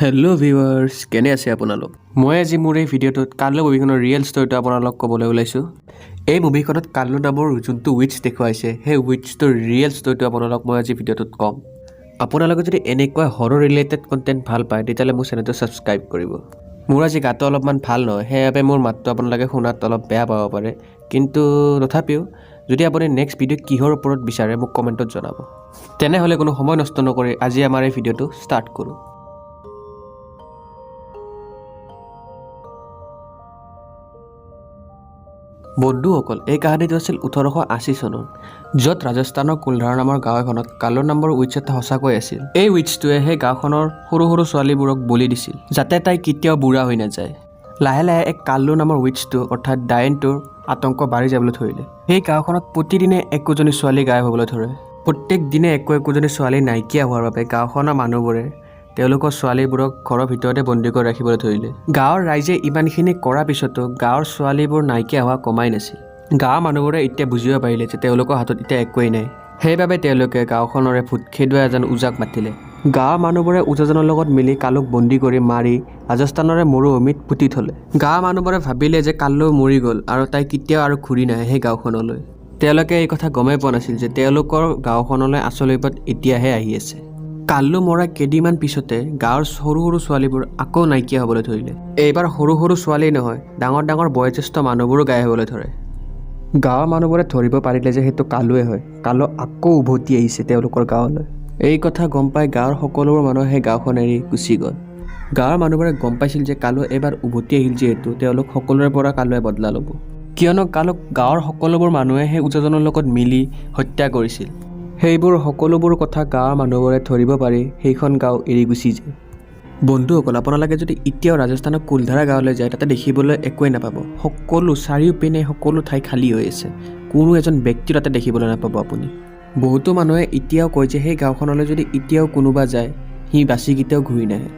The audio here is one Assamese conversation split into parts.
हेलो ভিউৱাৰ্ছ কেনে আছে আপোনালোক মই আজি মোৰ এই ভিডিঅ'টোত কালো মুভিখনৰ ৰিয়েল ষ্টৰিটো আপোনালোক ক'বলৈ ওলাইছো এই মুভিখনত কালো নামৰ যোনটো উইচ দেখুৱাইছে সেই উইচটোৰ ৰিয়েল ষ্টৰিটো আপোনালোক মই আজি ভিডিঅ'টোত ক'ম আপোনালোকে যদি এনেকুৱা হৰৰ ৰিলেটেড কন্টেন্ট ভাল পায় তেতিয়ালে মোৰ চেনেলটো সাবস্ক্ৰাইব কৰিব মোৰ আজি গাটো অলপমান ভাল নহয় হেয়াবে মোৰ মাতটো আপোনালোকে শুনাত অলপ বেয়া পাব পাৰে কিন্তু তথাপিও যদি আপুনি নেক্সট ভিডিঅ' কিহৰ ওপৰত বিচাৰে মোক কমেন্টত জনাব তেনেহলে কোনো সময় নষ্ট নকৰি আজি আমাৰ এই ভিডিঅ'টো ষ্টাৰ্ট কৰো বন্ধুসকল এই কাহিনীটো আছিল 1880 চনৰ যত ৰাজস্থানৰ কুলধাৰা নামৰ গাঁও এখনত কালো নামৰ উইচ এটা সঁচাকৈ আছিল এই উইচটোৱে সেই গাঁওখনৰ সৰু সৰু ছোৱালীবোৰক বলি দিছিল যাতে তাই কেতিয়াও বুঢ়া হৈ নাযায় লাহে লাহে এক কালো নামৰ উইচটো অৰ্থাৎ ডাইনটোৰ আতংক বাঢ়ি যাবলৈ ধৰিলে সেই গাঁওখনত প্ৰতিদিনে একোজনী ছোৱালী গায়ব হ'বলৈ ধৰে প্ৰত্যেক দিনে একোজনী ছোৱালী নাইকিয়া হোৱাৰ বাবে গাঁওখনৰ মানুহবোৰে তেওঁলোকৰ ছোৱালীবোৰক ঘৰৰ ভিতৰতে বন্দী কৰি ৰাখিবলৈ ধৰিলে গাঁৱৰ ৰাইজে ইমানখিনি কৰা পিছতো গাঁৱৰ ছোৱালীবোৰ নাইকিয়া হোৱা কমাই নাছিল গাঁৱৰ মানুহবোৰে এতিয়া বুজিব পাৰিলে যে তেওঁলোকৰ হাতত এতিয়া একোৱেই নাই সেইবাবে তেওঁলোকে গাঁওখনৰে ভূত খেদুৱা এজন ওজাক মাতিলে গাঁৱৰ মানুহবোৰে ওজাজনৰ লগত মিলি কালোক বন্দী কৰি মাৰি ৰাজস্থানৰে মৰুভূমিত পুতি থলে গাঁৱৰ মানুহবোৰে ভাবিলে যে কালো মৰি গ'ল আৰু তাই কেতিয়াও আৰু ঘূৰি নাহে সেই গাঁওখনলৈ তেওঁলোকে এই কথা গমেই পোৱা নাছিল যে তেওঁলোকৰ গাঁওখনলৈ আচল বিপদ এতিয়াহে আহি আছে কালো মৰা কেইদিনমান পিছতে গাঁৱৰ সৰু সৰু ছোৱালীবোৰ আকৌ নাইকিয়া হ'বলৈ ধৰিলে এইবাৰ সৰু সৰু ছোৱালী নহয় ডাঙৰ ডাঙৰ বয়োজ্যেষ্ঠ মানুহবোৰো গায়ব হ'বলৈ ধৰে গাঁৱৰ মানুহবোৰে ধৰিব পাৰিলে যে সেইটো কালোৱে হয় কালো আকৌ উভতি আহিছে তেওঁলোকৰ গাঁৱলৈ এই কথা গম পাই গাঁৱৰ সকলোবোৰ মানুহ সেই গাঁওখন এৰি গুচি গ'ল গাঁৱৰ মানুহবোৰে গম পাইছিল যে কালো এবাৰ উভতি আহিল যিহেতু তেওঁলোক সকলোৰে পৰা কালোৱে বদলা ল'ব কিয়নো কালোক গাঁৱৰ সকলোবোৰ মানুহে সেই ওজাজনৰ লগত মিলি হত্যা কৰিছিল সেইবোৰ সকলোবোৰ কথা গাঁৱৰ মানুহবোৰে ধৰিব পাৰি সেইখন গাঁও এৰি গুচি যায় বন্ধুসকল আপোনালোকে যদি এতিয়াও ৰাজস্থানৰ কুলধাৰা গাঁৱলৈ যায় তাতে দেখিবলৈ একোৱেই নাপাব সকলো চাৰিওপিনে সকলো ঠাই খালী হৈ আছে কোনো এজন ব্যক্তি তাতে দেখিবলৈ নাপাব আপুনি বহুতো মানুহে এতিয়াও কয় যে সেই গাঁওখনলৈ যদি এতিয়াও কোনোবা যায় সি বাচি কেতিয়াও ঘূৰি নাহে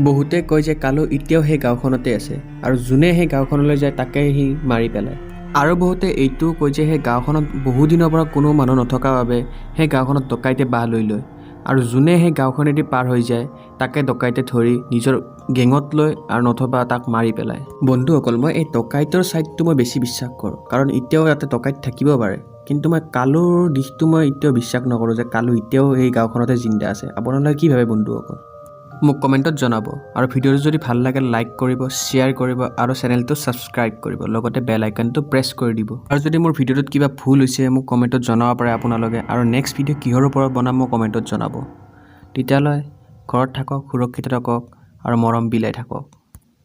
বহুতে কয় যে কালো এতিয়াও সেই গাঁওখনতে আছে আৰু যোনে সেই গাঁওখনলৈ যায় তাকে সি মাৰি পেলায় আৰু বহুতে এইটোও কয় যে সেই গাঁওখনত বহুদিনৰ পৰা কোনো মানুহ নথকাৰ বাবে সেই গাঁওখনত ডকাইতে বাহ লৈ লয় আৰু যোনে সেই গাঁওখনেদি পাৰ হৈ যায় তাকে ডকাইতে ধৰি নিজৰ গেঙত লৈ আৰু নথবা তাক মাৰি পেলায় বন্ধুসকল মই এই ডকাইতৰ ছাইডটো মই বেছি বিশ্বাস কৰোঁ কাৰণ এতিয়াও ইয়াতে ডকাইত থাকিব পাৰে কিন্তু মই কালোৰ দিশটো মই এতিয়াও বিশ্বাস নকৰোঁ যে কালো এতিয়াও এই গাঁওখনতে জিন্দা আছে আপোনালোকে কি ভাবে বন্ধুসকল মোক কমেণ্টত জনাব আৰু ভিডিঅ'টো যদি ভাল লাগে লাইক কৰিব শ্বেয়াৰ কৰিব আৰু চেনেলটো ছাবস্ক্ৰাইব কৰিব লগতে বেল আইকনটো প্ৰেছ কৰি দিব আৰু যদি মোৰ ভিডিঅ'টোত কিবা ভুল হৈছে মোক কমেণ্টত জনাব পাৰে আপোনালোকে আৰু নেক্সট ভিডিঅ' কিহৰ ওপৰত বনাম মোক কমেণ্টত জনাব তেতিয়ালৈ ঘৰত থাকক সুৰক্ষিত থাকক আৰু মৰম বিলাই থাকক